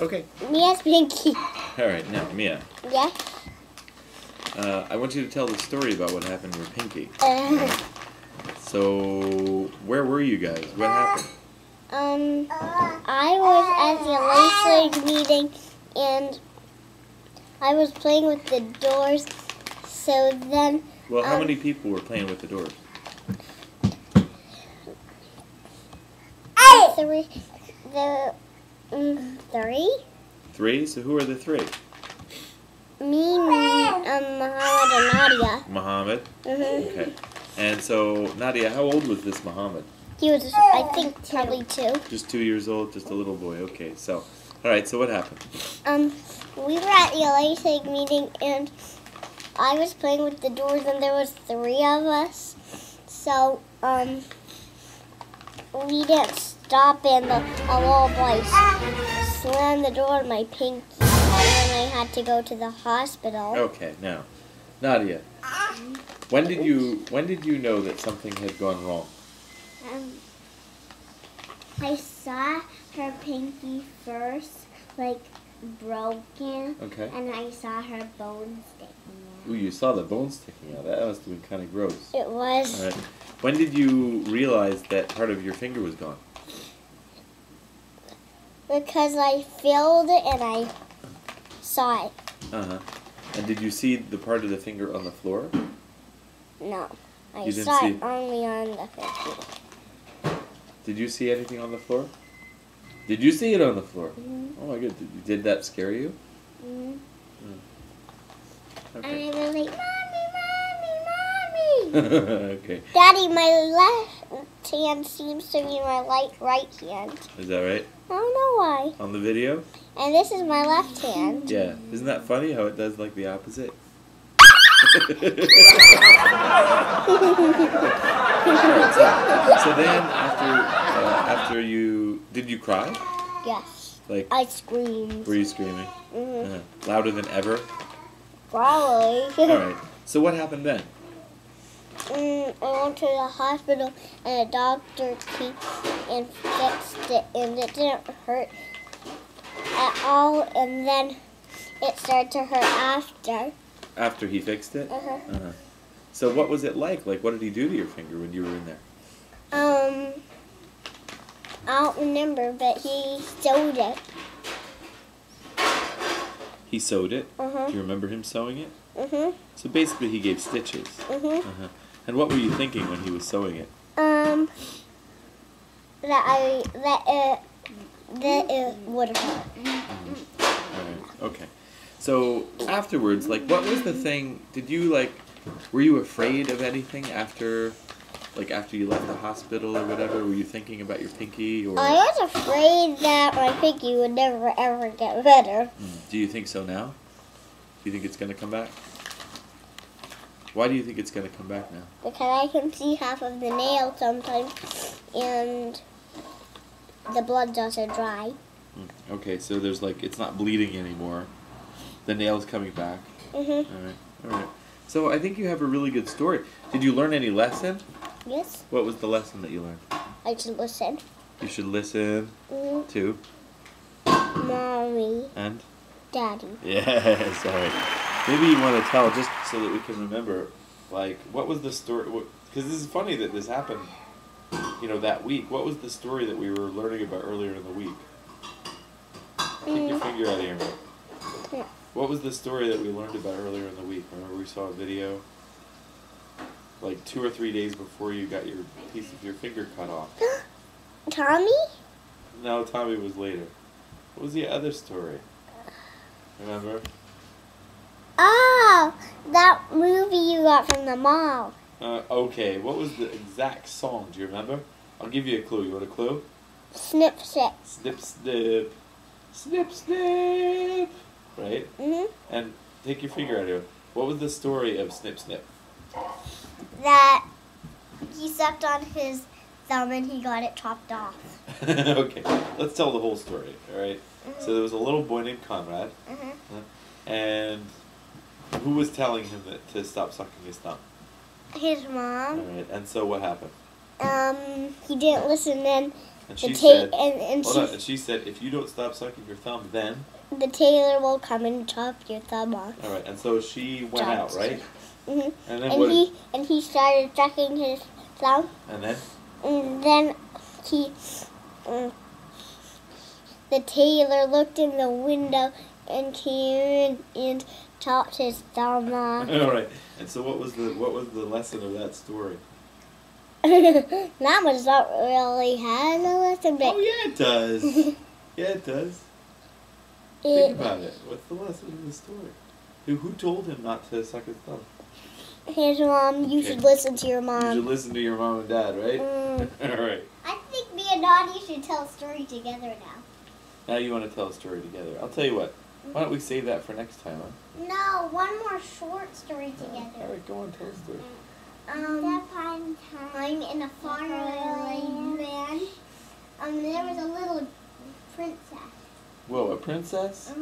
Okay. Mia's pinky. All right, now, Mia. Yeah? I want you to tell the story about what happened to your pinky. So, where were you guys? What happened? I was at the legislative meeting and I was playing with the doors. So then. Well, how many people were playing with the doors? Three. Three? So who are the three? Me, Muhammad, and Nadia. Muhammad? Okay. And so, Nadia, how old was this Muhammad? He was, I think, probably 2. Just 2 years old, just a little boy. Okay, so, all right, so what happened? We were at the legislative meeting, and I was playing with the doors, and there was 3 of us. So, we didn't stop, and a little boy slammed the door on my pinky, and I had to go to the hospital. Okay, now, Nadia, when did you know that something had gone wrong? I saw her pinky first, like, broken, okay, and I saw her bones sticking out. Ooh, you saw the bone sticking out. That must have been kind of gross. It was. All right. When did you realize that part of your finger was gone? Because I filled it and I saw it. Uh-huh. And did you see the part of the finger on the floor? No. I You didn't saw see it only on the pinky. Did you see anything on the floor? Did you see it on the floor? Mm-hmm. Oh my god, did that scare you? Mm-hmm. Okay. And I was like, Mommy, Mommy, Mommy! Okay. Daddy, my left hand seems to be my right hand. Is that right? I don't know why. On the video? And this is my left hand. Yeah. Isn't that funny how it does like the opposite? So then, after you, did you cry? Yes. Like, I screamed. were you screaming? Mm-hmm. Louder than ever? Probably. All right. So what happened then? I went to the hospital and a doctor came and fixed it, and it didn't hurt at all. And then it started to hurt after. After he fixed it? Uh-huh. So what was it like? Like, what did he do to your finger when you were in there? I don't remember, but he sewed it. He sewed it? Uh-huh. Do you remember him sewing it? Mm-hmm. So basically he gave stitches. Mm-hmm. And what were you thinking when he was sewing it? That it would hurt. Alright, okay. So afterwards, like, what was the thing, were you afraid of anything after you left the hospital or whatever? Were you thinking about your pinky or? I was afraid that my pinky would never ever get better. Do you think so now? Do you think it's going to come back? Why do you think it's going to come back now? Because I can see half of the nail sometimes, and the blood doesn't dry. Okay, so there's it's not bleeding anymore. The nail's coming back. Mm-hmm. All right. So I think you have a really good story. Did you learn any lesson? Yes. What was the lesson that you learned? I should listen. You should listen to Mommy. And Daddy. yes. All right. Maybe you want to tell just so that we can remember, what was the story? Because this is funny that this happened, that week. What was the story that we were learning about earlier in the week? Take your finger out of your mouth. Yeah. What was the story that we learned about earlier in the week? Remember we saw a video 2 or 3 days before you got your piece of your finger cut off. Tommy? No, Tommy was later. What was the other story? Remember? Oh, that movie you got from the mall. Okay, what was the exact song? Do you remember? I'll give you a clue. You want a clue? Snip, snip. Snip, snip. Snip, snip. Right? Mm-hmm. And take your finger out of here. What was the story of Snip, snip? That he sucked on his thumb and he got it chopped off. Okay, let's tell the whole story, alright? Mm-hmm. So there was a little boy named Conrad. Mm-hmm. And who was telling him to stop sucking his thumb? His mom. Alright, and so what happened? He didn't listen, and And she said, and and she said, if you don't stop sucking your thumb, then the tailor will come and chop your thumb off. All right, and so she went out, right? Mhm. And then he started sucking his thumb. And then? And then the tailor looked in the window and came in and chopped his thumb off. All right. And so what was the lesson of that story? That was not really had a lesson, but Oh yeah, it does. Yeah, it does. Think about it. What's the lesson of the story? Who told him not to suck his thumb? His mom. You should listen to your mom. You should listen to your mom and dad, right? All right. I think me and Naughty should tell a story together now. Now you want to tell a story together. I'll tell you what. Why don't we save that for next time, huh? No, one more short story together. All right, go on, tell a story. Time in a faraway land. There was a little princess. Whoa, a princess?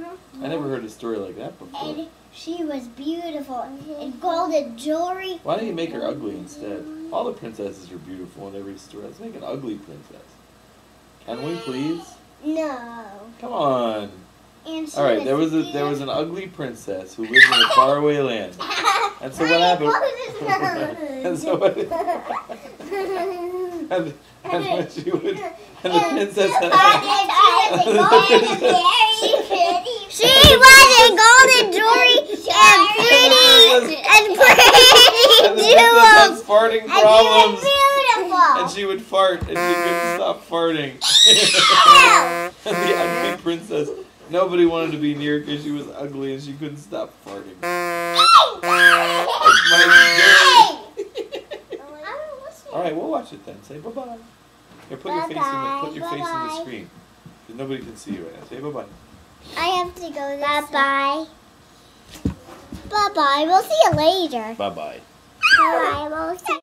I never heard a story like that before. And she was beautiful and golden jewelry. Why don't you make her ugly instead? All the princesses are beautiful in every story. Let's make an ugly princess. Can we, please? No. Come on. And All right, there was an ugly princess who lived in a faraway land. And so what happened? And so what? And when she would, and the princess had. She was a golden jewelry and pretty jewel. Farting problems. Beautiful. And she would fart, and she couldn't stop farting. And the ugly princess, nobody wanted to be near because she was ugly and she couldn't stop farting. That's my story. All right, we'll watch it then. Say bye-bye. Here, put your face in the screen, because nobody can see you right now. Say bye-bye. I have to go. Bye-bye. Bye-bye. We'll see you later. Bye-bye. Bye-bye. We'll see